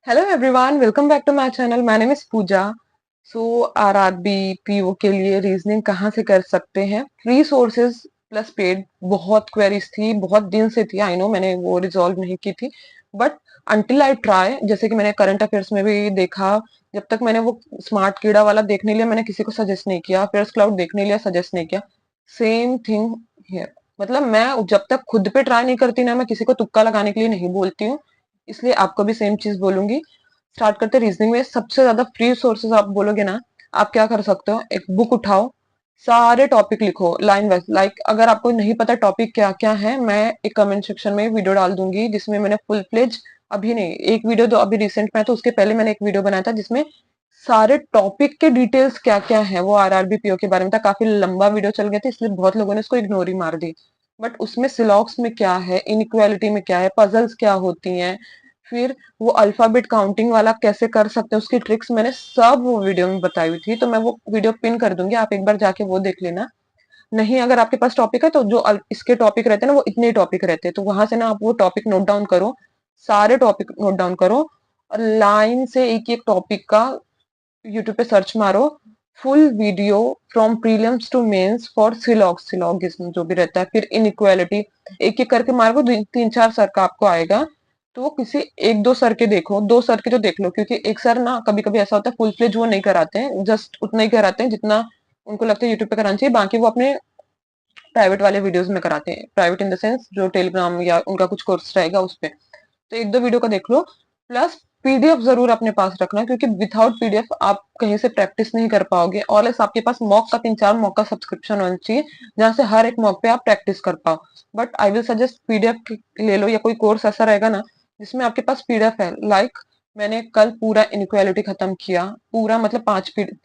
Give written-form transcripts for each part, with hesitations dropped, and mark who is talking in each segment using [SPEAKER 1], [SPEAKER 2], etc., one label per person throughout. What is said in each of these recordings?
[SPEAKER 1] Hello everyone, welcome back to my channel. My name is Pooja. So RRB PO के लिए reasoning कहाँ से कर सकते हैं? Free sources plus paid. बहुत क्वेरीज थी, बहुत दिन से थी। आई नो मैंने वो रिजॉल्व नहीं की थी, बट अंटिल आई ट्राई, जैसे कि मैंने करंट अफेयर्स में भी देखा, जब तक मैंने वो स्मार्ट कीड़ा वाला देखने लिया मैंने किसी को सजेस्ट नहीं किया, अफेयर्स क्लाउड देखने लिया सजेस्ट नहीं किया। Same thing here. मतलब मैं जब तक खुद पे ट्राई नहीं करती ना, मैं किसी को तुक्का लगाने के लिए नहीं बोलती हूँ, इसलिए आपको भी सेम चीज बोलूंगी। स्टार्ट करते रीजनिंग में। सबसे ज्यादा फ्री सोर्सेज आप बोलोगे ना, आप क्या कर सकते हो? एक बुक उठाओ, सारे टॉपिक लिखो लाइन वाइज। लाइक अगर आपको नहीं पता टॉपिक क्या क्या है, मैं एक कमेंट सेक्शन में वीडियो डाल दूंगी जिसमें मैंने फुल फ्लेज, अभी नहीं, एक वीडियो तो अभी रिसेंट में है, तो उसके पहले मैंने एक वीडियो बनाया था जिसमें सारे टॉपिक के डिटेल्स क्या क्या है वो आरआरबी पीओ के बारे में था। काफी लंबा वीडियो चल गया था, इसलिए बहुत लोगों ने इसको इग्नोर ही मार दी। बट उसमें सिलॉक्स में क्या है, इनइक्वालिटी में क्या है, पजल्स क्या होती हैं, फिर वो अल्फाबेट काउंटिंग वाला कैसे कर सकते हैं, उसकी ट्रिक्स मैंने सब वो वीडियो में बताई हुई थी। तो मैं वो वीडियो पिन कर दूंगी, आप एक बार जाके वो देख लेना। नहीं, अगर आपके पास टॉपिक है तो जो इसके टॉपिक रहते हैं ना, वो इतने टॉपिक रहते हैं, तो वहां से ना आप वो टॉपिक नोट डाउन करो, सारे टॉपिक नोट डाउन करो, और लाइन से एक एक टॉपिक का यूट्यूब पे सर्च मारो, full video from prelims to mains for syllogism जो भी रहता है, फिर इनइक्वालिटी, एक एक करके मारो, तीन चार सर का आपको आएगा। तो वो किसी एक दो सर के देखो, दो सर के तो देख लो, क्योंकि एक सर ना कभी कभी ऐसा होता है फुल फ्लेज वो नहीं कराते हैं, जस्ट उतना ही कराते हैं जितना उनको लगता है यूट्यूब पे कराना चाहिए, बाकी वो अपने प्राइवेट वाले वीडियोस में कराते हैं। प्राइवेट इन द सेंस जो टेलीग्राम या उनका कुछ कोर्स रहेगा उस पे। तो एक दो वीडियो का देख लो, प्लस पीडीएफ जरूर अपने पास रखना, क्योंकि विदाउट पीडीएफ आप कहीं से प्रैक्टिस नहीं कर पाओगे। और एल्स आपके पास मॉक का 3-4 मॉक का सब्सक्रिप्शन होना चाहिए, जहां से हर एक मॉक पे आप प्रैक्टिस कर पाओ। But I will suggest PDF ले लो, या कोई कोर्स ऐसा रहेगा ना जिसमें आपके पास पीडीएफ है। लाइक मैंने कल पूरा इनइक्वालिटी खत्म किया, पूरा मतलब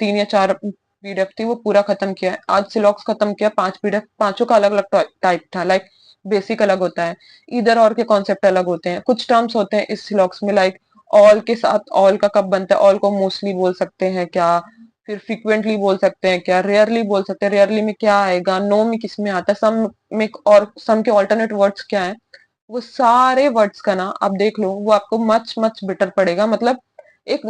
[SPEAKER 1] 3 या 4 पीडीएफ थी, वो पूरा खत्म किया है। आज सिलॉक्स खत्म किया, 5 पीडीएफ, पांचों का अलग अलग टाइप था। लाइक बेसिक अलग होता है, इधर और के कॉन्सेप्ट अलग होते हैं, कुछ टर्म्स होते हैं इस सिलॉक्स में। लाइक ऑल के साथ ऑल का कब बनता है, ऑल को मोस्टली बोल सकते हैं क्या, फिर फ्रीक्वेंटली बोल सकते हैं क्या, रेयरली बोल सकते हैं, रेयरली में क्या आएगा, नो में किस में आता है, सम में, और सम के ऑल्टरनेट वर्ड्स क्या है, वो सारे वर्ड्स का ना आप देख लो, वो आपको मच मच बेटर पड़ेगा। मतलब एक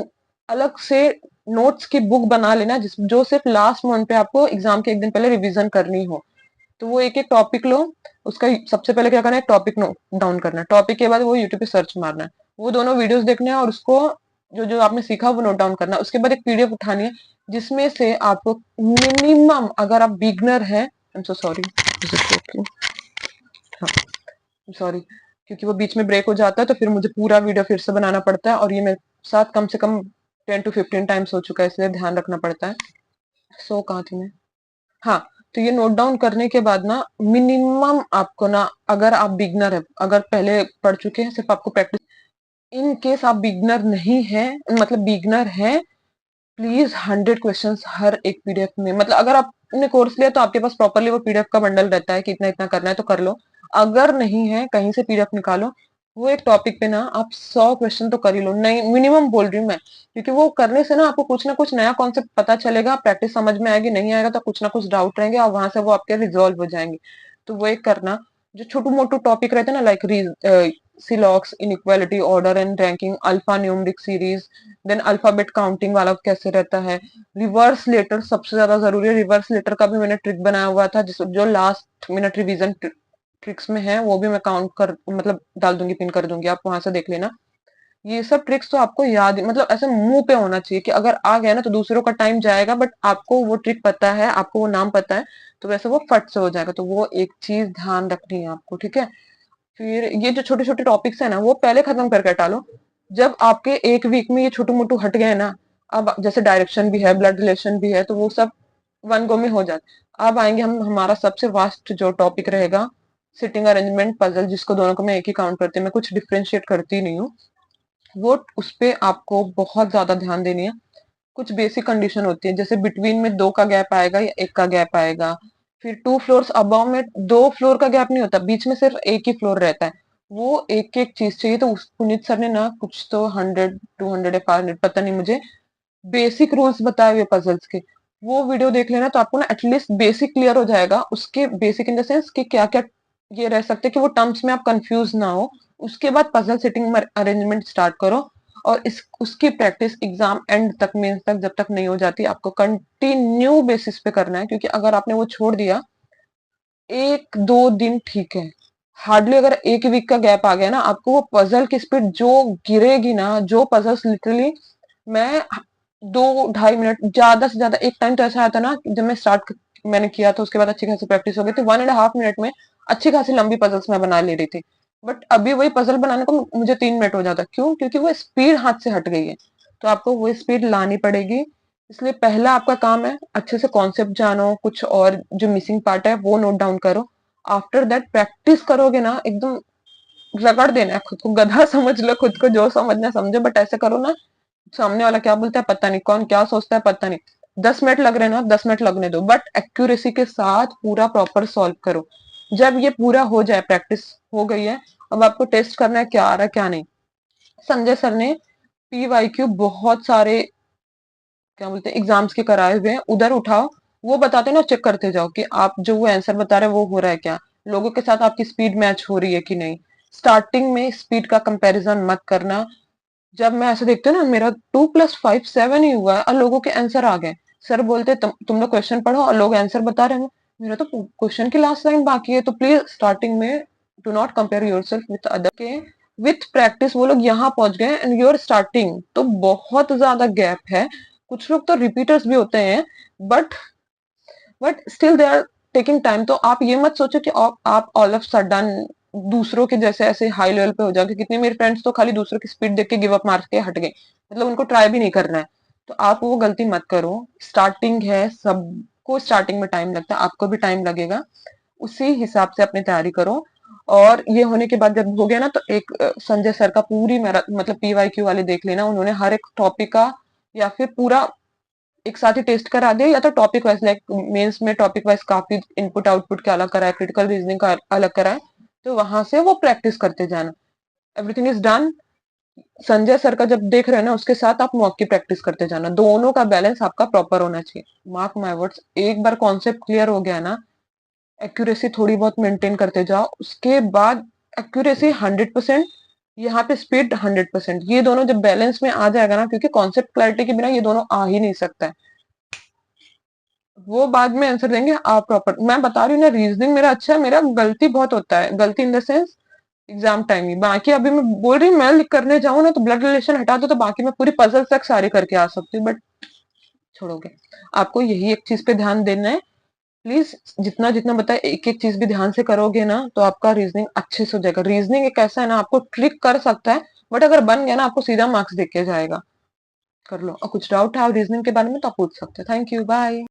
[SPEAKER 1] अलग से नोट्स की बुक बना लेना, जिस जो सिर्फ लास्ट मोमेंट पे आपको एग्जाम के एक दिन पहले रिवीजन करनी हो। तो वो एक एक टॉपिक लो, उसका सबसे पहले क्या करना है, टॉपिक नोट डाउन करना है, टॉपिक के बाद वो यूट्यूब पे सर्च मारना है, वो दोनों वीडियोस देखने हैं, और उसको जो जो आपने सीखा वो नोट डाउन करना है। उसके बाद एक पीडीएफ उठानी है, जिसमें से आपको मिनिमम, अगर आप बिगनर है, I am so sorry, sorry, क्योंकि वो बीच में ब्रेक हो जाता है तो फिर मुझे पूरा वीडियो फिर से बनाना पड़ता है, और ये मेरे साथ कम से कम 10 to 15 टाइम्स हो चुका है, इसलिए ध्यान रखना पड़ता है। सो कहाँ थी मैं? हाँ, तो ये नोट डाउन करने के बाद ना मिनिमम आपको ना, अगर आप बिगनर है, अगर पहले पढ़ चुके हैं, सिर्फ आपको प्रैक्टिस, इन केस आप बिगनर नहीं है, मतलब बिगनर है, प्लीज 100 क्वेश्चंस हर एक पीडीएफ में। मतलब अगर आपने कोर्स लिया तो आपके पास प्रॉपरली वो पीडीएफ का बंडल रहता है कि इतना इतना करना है तो कर लो। अगर नहीं है, कहीं से पीडीएफ निकालो, वो एक टॉपिक पे ना आप 100 क्वेश्चन तो कर ही लो, नहीं मिनिमम बोल रही हूँ मैं, क्योंकि वो करने से ना आपको कुछ ना कुछ नया कॉन्सेप्ट पता चलेगा, प्रैक्टिस समझ में आएगी, नहीं आएगा तो कुछ ना कुछ डाउट रहेंगे, और वहां से वो आपके रिजॉल्व हो जाएंगे। तो वो एक करना। जो छोटू मोटू टॉपिक रहते हैं ना, लाइक सिलॉक्स, inequality, order and ranking, alpha numeric series, then alphabet counting वाला कैसे रहता है, रिवर्स लेटर सबसे ज्यादा जरूरी है। रिवर्स लेटर का भी मैंने ट्रिक बनाया हुआ था, जिस जो लास्ट मिनट रिवीजन ट्रिक्स में है, वो भी मैं काउंट कर, मतलब डाल दूंगी, पिन कर दूंगी, आप वहां से देख लेना। ये सब ट्रिक्स तो आपको याद, मतलब ऐसे मुंह पे होना चाहिए कि अगर आ गया ना तो दूसरों का टाइम जाएगा, बट आपको वो ट्रिक पता है, आपको वो नाम पता है, तो वैसे वो फट से हो जाएगा। तो वो एक चीज ध्यान रखनी है आपको, ठीक है? फिर ये जो छोटे छोटे टॉपिक्स है ना, वो पहले खत्म करके टालो। जब आपके एक वीक में ये छोटू मोटू हट गए ना, अब जैसे डायरेक्शन भी है, ब्लड रिलेशन भी है, तो वो सब वन गो में हो जाता। अब आएंगे हम, हमारा सबसे वास्ट जो टॉपिक रहेगा, सिटिंग अरेंजमेंट पजल, जिसको दोनों को मैं एक ही काउंट करती हूँ, मैं कुछ डिफ्रेंशिएट करती नहीं हूँ। वो उस पे आपको बहुत ज्यादा ध्यान देनी है। कुछ बेसिक कंडीशन होती है, जैसे बिटवीन में 2 का गैप आएगा या 1 का गैप आएगा, फिर 2 फ्लोर्स अबव में 2 फ्लोर का गैप नहीं होता, बीच में सिर्फ एक ही फ्लोर रहता है। वो एक एक चीज चाहिए। तो पुनीत सर ने ना कुछ तो 100, 200 या 500, पता नहीं मुझे, बेसिक रूल्स बताए हुए पजल्स के, वो वीडियो देख लेना, तो आपको ना एटलीस्ट बेसिक क्लियर हो जाएगा। उसके बेसिक इन द सेंस कि क्या क्या ये रह सकते हैं, कि वो टर्म्स में आप कंफ्यूज ना हो। उसके बाद पजल सेटिंग अरेंजमेंट स्टार्ट करो, और इस उसकी प्रैक्टिस एग्जाम एंड तक, मेंस तक जब तक नहीं हो जाती, आपको कंटिन्यू बेसिस पे करना है। क्योंकि अगर आपने वो छोड़ दिया, 1-2 दिन ठीक है, हार्डली अगर 1 वीक का गैप आ गया ना, आपको वो पजल की स्पीड जो गिरेगी ना, जो पजल्स लिटरली मैं 2-2.5 मिनट, ज्यादा से ज्यादा एक टाइम तो ऐसा आया था ना, जब मैंने किया था, उसके बाद अच्छी खासी प्रैक्टिस हो गई थी, 1.5 मिनट में अच्छी खासी लंबी पजल्स मैं बना ले रही थी। बट अभी वही पजल बनाने को मुझे 3 मिनट हो जाता। क्यों? क्योंकि वो स्पीड हाथ से हट गई है। तो आपको वो स्पीड लानी पड़ेगी। इसलिए पहला आपका काम है अच्छे से कॉन्सेप्ट जानो, कुछ और जो मिसिंग पार्ट है वो नोट डाउन करो। आफ्टर दैट प्रैक्टिस करोगे ना, एकदम रगड़ देना है खुद को, गधा समझ लो खुद को, जो समझना समझो, बट ऐसे करो ना, सामने वाला क्या बोलता है पता नहीं, कौन क्या सोचता है पता नहीं। 10 मिनट लग रहे हैं ना, 10 मिनट लगने दो, बट एक्यूरेसी के साथ पूरा प्रॉपर सॉल्व करो। जब ये पूरा हो जाए, प्रैक्टिस हो गई है, अब आपको टेस्ट करना है क्या आ रहा है क्या नहीं। संजय सर ने PYQ बहुत सारे, क्या बोलते हैं, एग्जाम्स के कराए हुए हैं, उधर उठाओ, वो बताते हैं ना, चेक करते जाओ कि आप जो वो आंसर बता रहे हैं वो हो रहा है क्या, लोगों के साथ आपकी स्पीड मैच हो रही है कि नहीं। स्टार्टिंग में स्पीड का कंपैरिजन मत करना। जब मैं ऐसे देखती हूँ ना, मेरा 2+5 7 ही हुआ है और लोगों के आंसर आ गए, सर बोलते तुम लोग क्वेश्चन पढ़ो और लोग आंसर बता रहे हैं, मेरा तो क्वेश्चन की लास्ट लाइन बाकी है। तो प्लीज स्टार्टिंग में do not compare yourself with other के, विथ प्रैक्टिस वो लोग यहाँ पहुंच गए एंड यूर स्टार्टिंग, तो बहुत ज्यादा गैप है। कुछ लोग तो रिपीटर्स भी होते हैं, but still they are taking time. तो आप ये मत सोचो कि आप ऑल ऑफ सडन दूसरों के जैसे ऐसे हाई लेवल पे हो जाओगे। कितने मेरे फ्रेंड्स तो खाली दूसरों की स्पीड देख के गिव अप मार के हट गए, मतलब उनको ट्राई भी नहीं करना है। तो आप वो गलती मत करो। स्टार्टिंग है, सबको स्टार्टिंग में टाइम लगता है, आपको भी टाइम लगेगा, उसी हिसाब से अपनी तैयारी करो। और ये होने के बाद जब हो गया ना, तो एक संजय सर का पूरी मेरा मतलब PYQ वाले देख लेना, उन्होंने हर एक टॉपिक का या फिर पूरा एक साथ ही टेस्ट करा दिया, या तो टॉपिक वाइज, लाइक मेंस में टॉपिक वाइज काफी इनपुट आउटपुट का अलग कराया, क्रिटिकल रीजनिंग का अलग कराया, तो वहां से वो प्रैक्टिस करते जाना। Everything is done. Sanjay sir का जब देख रहे हैं ना, उसके साथ आप मॉक की प्रैक्टिस करते जाना, दोनों का बैलेंस आपका प्रॉपर होना चाहिए। मार्क माय वर्ड्स, एक बार कॉन्सेप्ट क्लियर हो गया ना, एक्यूरेसी थोड़ी बहुत मेंटेन करते जाओ, उसके बाद एक्यूरेसी 100%, यहाँ पे स्पीड 100%, ये दोनों जब बैलेंस में आ जाएगा ना, क्योंकि कॉन्सेप्ट क्लैरिटी के बिना ये दोनों आ ही नहीं सकता है। वो बाद में आंसर देंगे, आप प्रॉपर, मैं बता रही हूँ ना, रीजनिंग मेरा अच्छा है, मेरा गलती बहुत होता है, गलती in the sense exam time ही। बाकी अभी मैं बोल रही हूँ, मैं करने जाऊँ ना तो ब्लड रिलेशन हटा दो, तो बाकी मैं पूरी पजल तक सारी करके आ सकती हूँ, बट छोड़ोगे। आपको यही एक चीज पे ध्यान देना है। प्लीज जितना जितना बताए, एक एक चीज भी ध्यान से करोगे ना, तो आपका रीजनिंग अच्छे से हो जाएगा। रीजनिंग एक ऐसा है ना, आपको ट्रिक कर सकता है, बट अगर बन गया ना, आपको सीधा मार्क्स देके जाएगा। कर लो। और कुछ डाउट है रीजनिंग के बारे में तो आप पूछ सकते हैं। Thank you, bye.